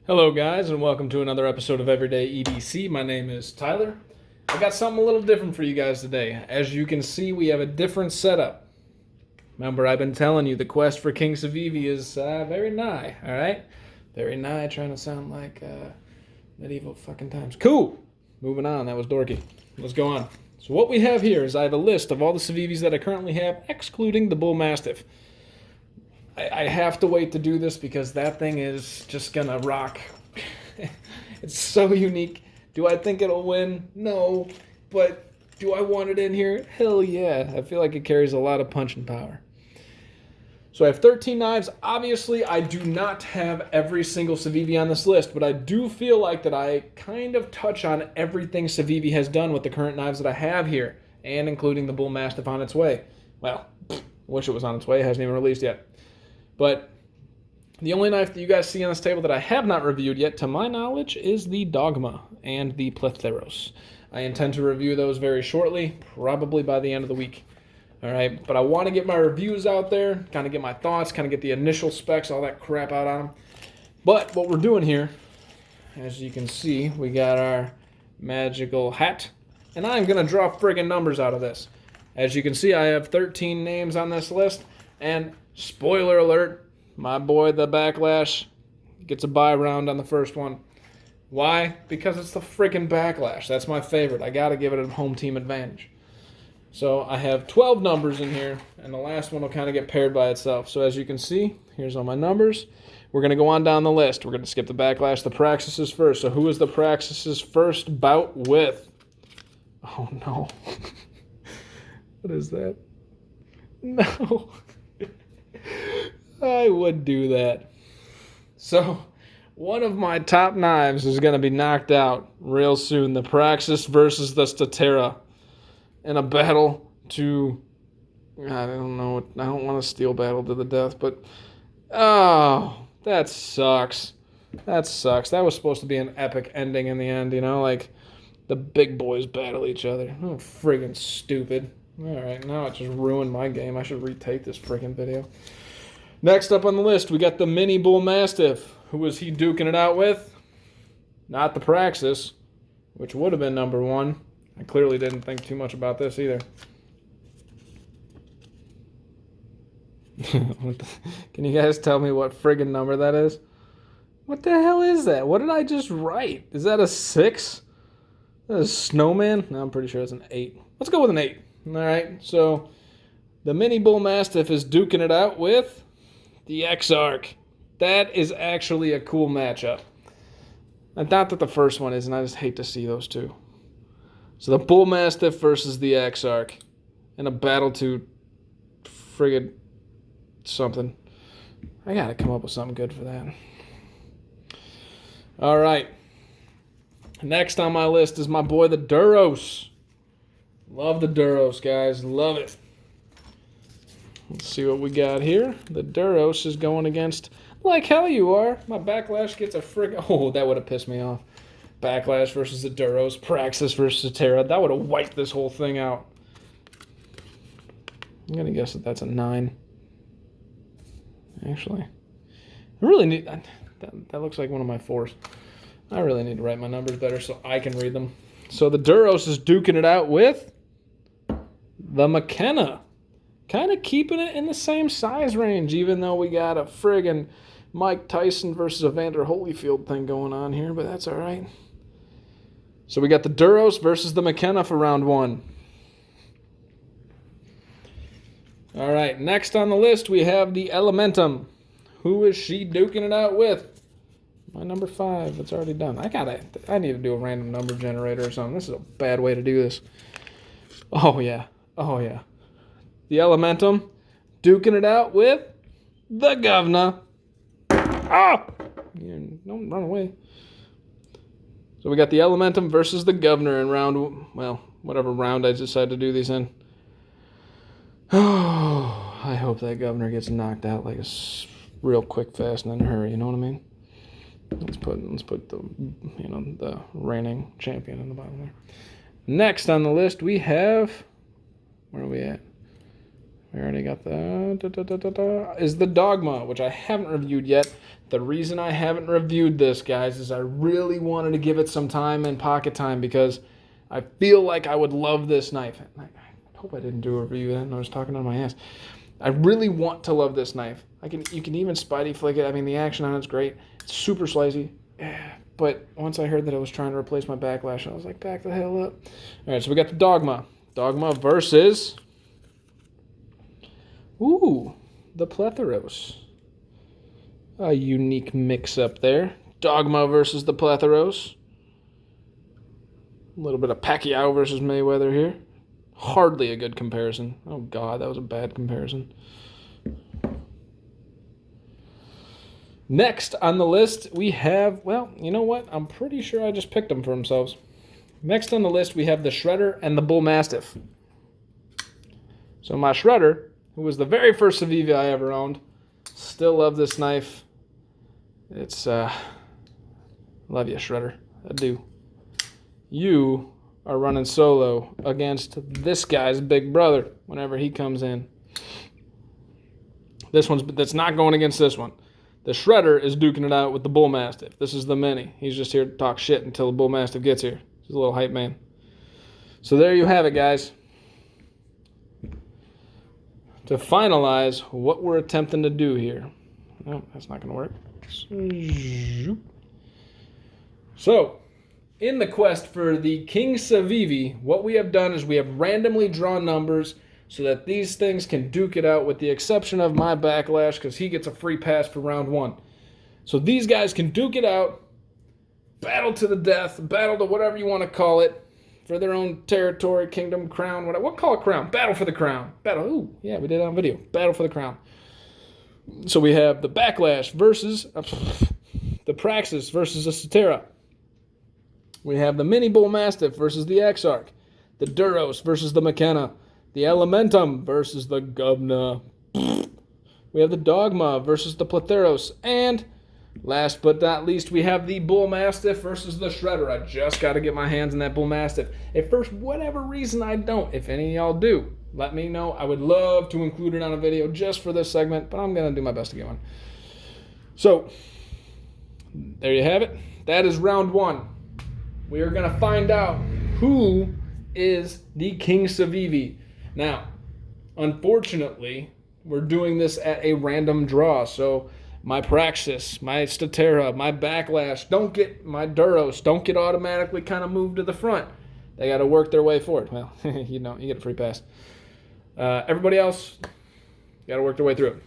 Hello guys and welcome to another episode of Everday EDC. My name is Tyler. I got something a little different for you guys today. As you can see, we have a different setup. Remember, I've been telling you the quest for King Civivi is very nigh, alright? Very nigh, trying to sound like medieval fucking times. Cool! Moving on, that was dorky. Let's go on. So what we have here is I have a list of all the Civivis that I currently have, excluding the Bull Mastiff. I have to wait to do this because that thing is just gonna rock. It's so unique. Do I think it'll win? No. But do I want it in here? Hell yeah. I feel like it carries a lot of punch and power. So I have 13 knives. Obviously, I do not have every single Civivi on this list, but I do feel like that I kind of touch on everything Civivi has done with the current knives that I have here, and including the Bull Mastiff on its way. Well, wish it was on its way. It hasn't even released yet. But the only knife that you guys see on this table that I have not reviewed yet, to my knowledge, is the Dogma and the Pletheros. I intend to review those very shortly, probably by the end of the week. All right, but I want to get my reviews out there, kind of get my thoughts, kind of get the initial specs, all that crap out on them. But what we're doing here, as you can see, we got our magical hat, and I'm going to draw friggin' numbers out of this. As you can see, I have 13 names on this list, and spoiler alert, my boy the Backlash gets a buy round on the first one. Why? Because it's the freaking Backlash. That's my favorite. I got to give it a home team advantage. So I have 12 numbers in here, and the last one will kind of get paired by itself. So as you can see, here's all my numbers. We're going to go on down the list. We're going to skip the Backlash. The Praxis is first. So who is the Praxis's first bout with? Oh, no. What is that? No. I would do that. So, one of my top knives is going to be knocked out real soon. The Praxis versus the Statera in a battle to, I don't know, I don't want to steel battle to the death, but, oh, that sucks. That sucks. That was supposed to be an epic ending in the end, you know, like the big boys battle each other. Oh, friggin' stupid. Alright, now it just ruined my game. I should retake this friggin' video. Next up on the list, we got the Mini Bull Mastiff. Who was he duking it out with? Not the Praxis, which would have been number one. I clearly didn't think too much about this either. Can you guys tell me what friggin' number that is? What the hell is that? What did I just write? Is that a 6? That is Snowman? No, I'm pretty sure it's an 8. Let's go with an 8. Alright, so the Mini Bull Mastiff is duking it out with the Exarch. That is actually a cool matchup. And not that the first one is, and I just hate to see those two. So the Bull Mastiff versus the Exarch in a battle to friggin' something. I gotta come up with something good for that. Alright. Next on my list is my boy the Duros. Love the Duros, guys. Love it. Let's see what we got here. The Duros is going against, like hell you are. My Backlash gets a friggin', oh, that would have pissed me off. Backlash versus the Duros. Praxis versus Terra. That would have wiped this whole thing out. I'm going to guess that that's a 9. Actually, I really need, that looks like one of my 4s. I really need to write my numbers better so I can read them. So the Duros is duking it out with the McKenna. Kind of keeping it in the same size range, even though we got a friggin' Mike Tyson versus Evander Holyfield thing going on here, but that's all right. So we got the Duros versus the McKenna for round 1. All right, next on the list, we have the Elementum. Who is she duking it out with? My number 5, it's already done. I need to do a random number generator or something. This is a bad way to do this. Oh, yeah. Oh, yeah. The Elementum duking it out with the Governor. Ah! Don't run away. So we got the Elementum versus the Governor in round, well, whatever round I decide to do these in. Oh, I hope that Governor gets knocked out like a real quick, fast, and in a hurry. You know what I mean? Let's put the, the reigning champion in the bottom there. Next on the list we have, where are we at? We already got the... is the Dogma, which I haven't reviewed yet. The reason I haven't reviewed this, guys, is I really wanted to give it some time and pocket time because I feel like I would love this knife. I hope I didn't do a review then. I was talking on my ass. I really want to love this knife. You can even Spidey flick it. I mean, the action on it's great. It's super slicey. But once I heard that it was trying to replace my backlash, I was like, back the hell up. All right, so we got the Dogma. Dogma versus... ooh, the Plethoros. A unique mix-up there. Dogma versus the Plethoros. A little bit of Pacquiao versus Mayweather here. Hardly a good comparison. Oh, God, that was a bad comparison. Next on the list, we have... well, you know what? I'm pretty sure I just picked them for themselves. Next on the list, we have the Shredder and the Bull Mastiff. So my Shredder, who was the very first Civivi I ever owned, still love this knife. It's... love you, Shredder. I do. You are running solo against this guy's big brother whenever he comes in. That's not going against this one. The Shredder is duking it out with the Bull Mastiff. This is the Mini. He's just here to talk shit until the Bull Mastiff gets here. He's a little hype man. So there you have it, guys. To finalize what we're attempting to do here. Oh, that's not going to work. So, in the quest for the King Civivi, what we have done is we have randomly drawn numbers so that these things can duke it out with the exception of my backlash because he gets a free pass for round one. So these guys can duke it out, battle to the death, battle to whatever you want to call it, for their own territory, kingdom, crown, whatever. What call it crown? Battle for the crown. Battle, ooh, yeah, we did it on video. Battle for the crown. So we have the Backlash versus the Praxis versus the Cetera. We have the Mini Bull Mastiff versus the Exarch. The Duros versus the McKenna. The Elementum versus the Govna. We have the Dogma versus the Plethoros. And last but not least, we have the Bull Mastiff versus the Shredder. I just got to get my hands on that Bull Mastiff. If for whatever reason I don't, if any of y'all do, let me know. I would love to include it on a video just for this segment, but I'm going to do my best to get one. So, there you have it. That is round one. We are going to find out who is the King Civivi. Now, unfortunately, we're doing this at a random draw, so my Praxis, my Statera, my Backlash, my Duros don't get automatically kind of moved to the front. They got to work their way forward. Well, you get a free pass. Everybody else, got to work their way through it.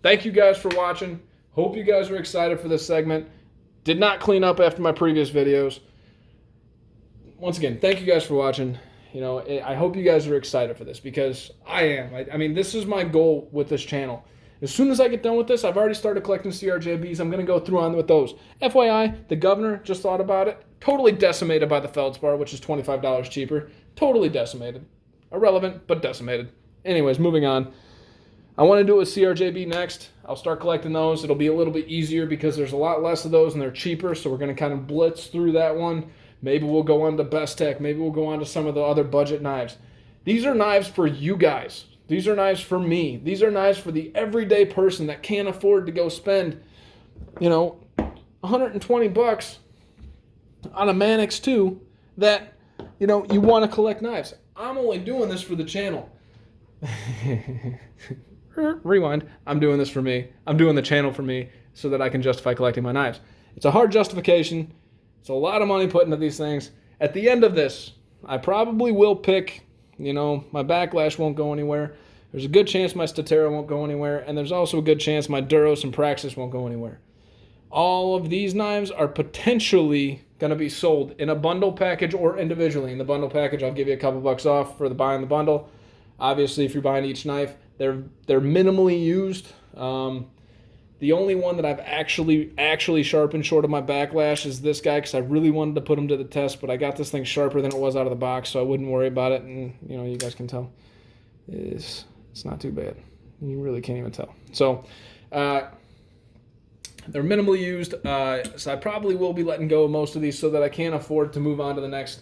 Thank you guys for watching. Hope you guys are excited for this segment. Did not clean up after my previous videos. Once again, thank you guys for watching. I hope you guys are excited for this because I am. I mean, this is my goal with this channel. As soon as I get done with this, I've already started collecting CRJBs. I'm going to go through on with those. FYI, the Governor, just thought about it. Totally decimated by the Feldspar, which is $25 cheaper. Totally decimated. Irrelevant, but decimated. Anyways, moving on. I want to do a CRJB next. I'll start collecting those. It'll be a little bit easier because there's a lot less of those and they're cheaper, so we're going to kind of blitz through that one. Maybe we'll go on to Best Tech. Maybe we'll go on to some of the other budget knives. These are knives for you guys. These are knives for me. These are knives for the everyday person that can't afford to go spend, $120 on a Manix 2 that, you want to collect knives. I'm only doing this for the channel. Rewind. I'm doing this for me. I'm doing the channel for me so that I can justify collecting my knives. It's a hard justification. It's a lot of money put into these things. At the end of this, I probably will pick, my Backlash won't go anywhere. There's a good chance my Statera won't go anywhere. And there's also a good chance my Duros and Praxis won't go anywhere. All of these knives are potentially going to be sold in a bundle package or individually. In the bundle package, I'll give you a couple bucks off for the buying the bundle. Obviously, if you're buying each knife, they're minimally used. The only one that I've actually sharpened short of my Backlash is this guy because I really wanted to put him to the test, but I got this thing sharper than it was out of the box, so I wouldn't worry about it. And, you guys can tell. It's not too bad. You really can't even tell. So, they're minimally used, so I probably will be letting go of most of these so that I can afford to move on to the next.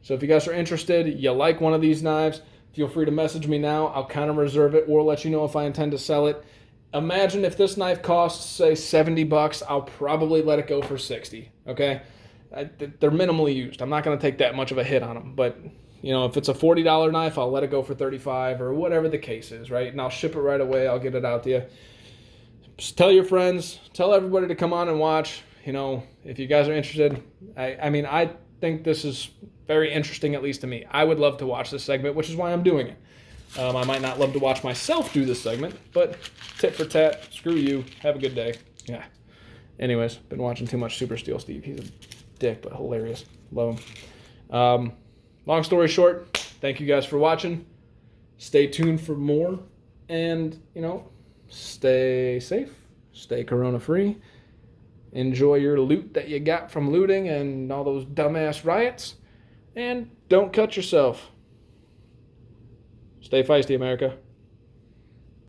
So if you guys are interested, you like one of these knives, feel free to message me now. I'll kind of reserve it or let you know if I intend to sell it. Imagine if this knife costs, say, $70, I'll probably let it go for 60, okay? They're minimally used. I'm not going to take that much of a hit on them, but you know, if it's a $40 knife, I'll let it go for 35 or whatever the case is, right? And I'll ship it right away. I'll get it out to you. Just tell your friends, tell everybody to come on and watch. You know, if you guys are interested, I mean, I think this is very interesting, at least to me. I would love to watch this segment, which is why I'm doing it. I might not love to watch myself do this segment, but tit for tat, screw you, have a good day. Yeah. Anyways, been watching too much Super Steel Steve. He's a dick, but hilarious. Love him. Long story short, thank you guys for watching. Stay tuned for more, and, you know, stay safe, stay corona-free. Enjoy your loot that you got from looting and all those dumbass riots, and don't cut yourself. Stay feisty, America.